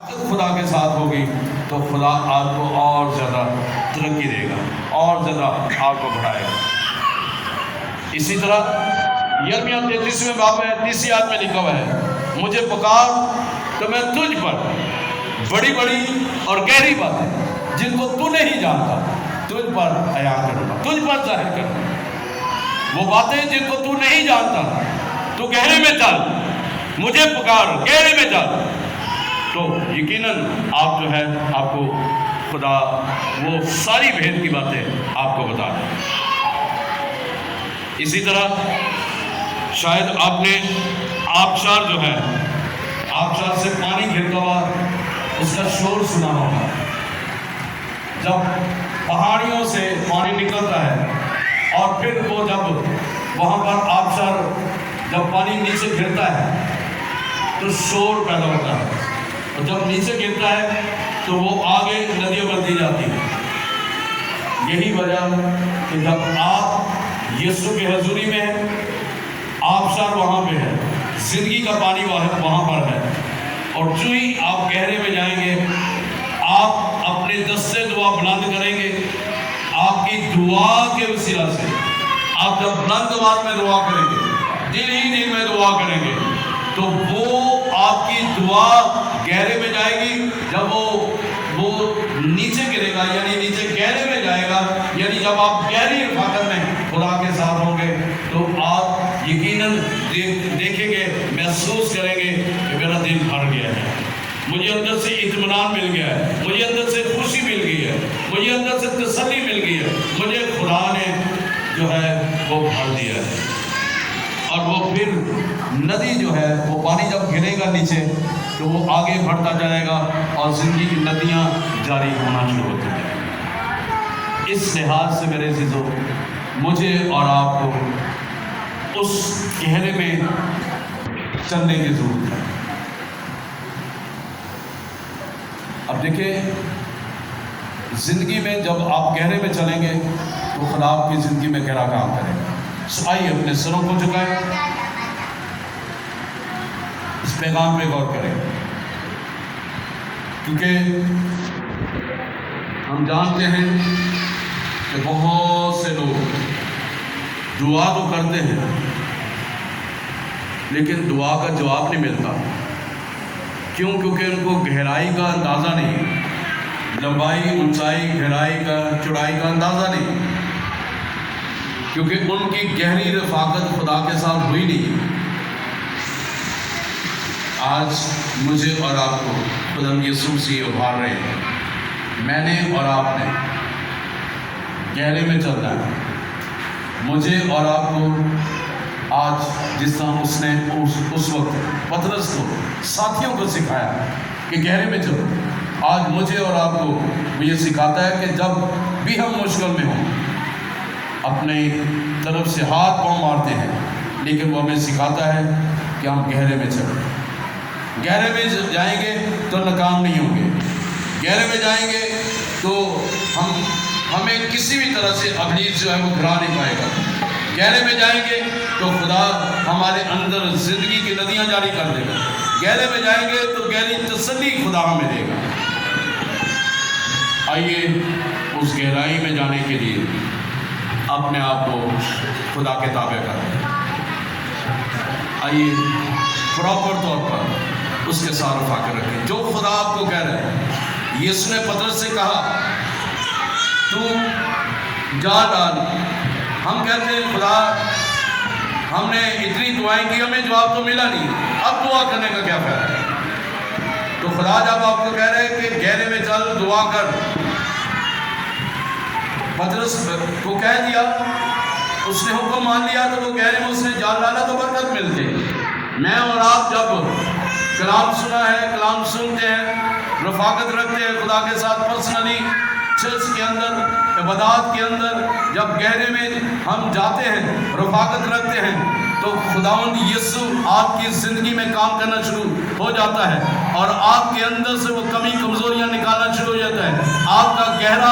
خدا کے ساتھ ہوگی تو خدا آپ کو اور زیادہ ترقی دے گا، اور زیادہ آپ کو بڑھائے گا۔ اسی طرح یرمیہ 33ویں باب میں 30 آیت میں لکھا ہوا ہے، مجھے پکار تو میں تجھ پر بڑی بڑی اور گہری باتیں جن کو تو نہیں جانتا تجھ پر بیان کروں گا، تجھ پر ظاہر کروں گا۔ وہ باتیں جن کو تو نہیں جانتا، تو گہرے میں چل، مجھے پکار، گہرے میں چل، تو یقیناً آپ جو ہے آپ کو خدا وہ ساری بھید کی باتیں آپ کو بتا دیں۔ اسی طرح شاید آپ نے آبشار جو ہے، آبشار سے پانی گرتا ہوا اس کا شور سنا ہوگا۔ جب پہاڑیوں سے پانی نکلتا ہے اور پھر وہ جب وہاں پر آبشار جب پانی نیچے گرتا ہے تو شور پیدا ہوتا ہے، اور جب نیچے گرتا ہے تو وہ آگے ندیوں بنتی جاتی ہے۔ یہی وجہ کہ جب آپ یسوع کی حضوری میں ہیں، آبشار وہاں پہ ہے، زندگی کا پانی وہاں پر ہے، اور جو ہی آپ گہرے میں جائیں گے آپ اپنے دستے دعا بلند کریں گے۔ آپ کی دعا کے وسیلہ سے آپ جب بلند آواز میں دعا کریں گے، دل ہی دل میں دعا کریں گے، تو وہ آپ کی دعا گہرے میں جائے گی۔ جب وہ نیچے گرے گا، یعنی نیچے گہرے میں جائے گا، یعنی جب آپ گہری رفاقت میں خدا کے ساتھ ہوں گے تو آپ یقیناً دیکھیں گے، محسوس کریں گے کہ میرا دل بھر گیا ہے، مجھے اندر سے اطمینان مل گیا ہے، مجھے اندر سے خوشی مل گئی ہے، مجھے اندر سے تسلی مل گئی ہے، مجھے خدا نے جو ہے وہ بھر دیا ہے۔ اور وہ پھر ندی جو ہے وہ پانی جب گرے گا نیچے تو وہ آگے بڑھتا جائے گا اور زندگی کی ندیاں جاری ہونا شروع ہوتی ہیں۔ اس لحاظ سے میرے عزیزو، مجھے اور آپ کو اس گہرے میں چلنے کی ضرورت ہے۔ اب دیکھیں، زندگی میں جب آپ گہرے میں چلیں گے تو خدا آپ کی زندگی میں گہرا کام کرے گا۔ آئیے اپنے سروں کو جھکائیں، اس پیغام پہ غور کریں، کیونکہ ہم جانتے ہیں کہ بہت سے لوگ دعا تو کرتے ہیں لیکن دعا کا جواب نہیں ملتا۔ کیوں؟ کیونکہ ان کو گہرائی کا اندازہ نہیں، لمبائی، اونچائی، گہرائی کا، چوڑائی کا اندازہ نہیں، کیونکہ ان کی گہری رفاقت خدا کے ساتھ ہوئی نہیں۔ آج مجھے اور آپ کو خدا یسوع سے ابھار رہے ہیں، میں نے اور آپ نے گہرے میں چلنا ہے۔ مجھے اور آپ کو آج جس طرح اس نے اس وقت پطرس کو، ساتھیوں کو سکھایا کہ گہرے میں چلو، آج مجھے اور آپ کو وہ یہ سکھاتا ہے کہ جب بھی ہم مشکل میں ہوں اپنے طرف سے ہاتھ پاؤں مارتے ہیں، لیکن وہ ہمیں سکھاتا ہے کہ ہم گہرے میں چلیں۔ گہرے میں جائیں گے تو ناکام نہیں ہوں گے، گہرے میں جائیں گے تو ہمیں کسی بھی طرح سے ابلیس جو ہے وہ گرا نہیں پائے گا۔ گہرے میں جائیں گے تو خدا ہمارے اندر زندگی کی ندیاں جاری کر دے گا۔ گہرے میں جائیں گے تو گہری تسلی خدا ہمیں دے گا۔ آئیے اس گہرائی میں جانے کے لیے اپنے آپ کو خدا کے تابع کریں۔ آئیے پراپر طور پر اس کے ساتھ رفاقت رکھیں جو خدا آپ کو کہہ رہا ہے۔ یسوع نے پطرس سے کہا تو جا ڈال۔ ہم کہتے ہیں خدا ہم نے اتنی دعائیں کی، ہمیں جواب تو ملا نہیں، اب دعا کرنے کا کیا فائدہ ہے؟ تو خدا جب آپ کو کہہ رہے ہیں کہ گہرے میں چل، دعا کر، پطرس کو کہہ دیا، اس نے حکم مان لیا تو وہ گہرے میں اس نے جال ڈالا تو برکت ملتی۔ میں اور آپ جب کلام سنا ہے، کلام سنتے ہیں، رفاقت رکھتے ہیں خدا کے ساتھ پرسنلی، چرچ کے اندر، عبادات کے اندر، جب گہرے میں ہم جاتے ہیں، رفاقت رکھتے ہیں، تو خداوند یسوع آپ کی زندگی میں کام کرنا شروع ہو جاتا ہے اور آپ کے اندر سے وہ کمی کمزوریاں نکالنا شروع ہو جاتا ہے۔ آپ کا گہرا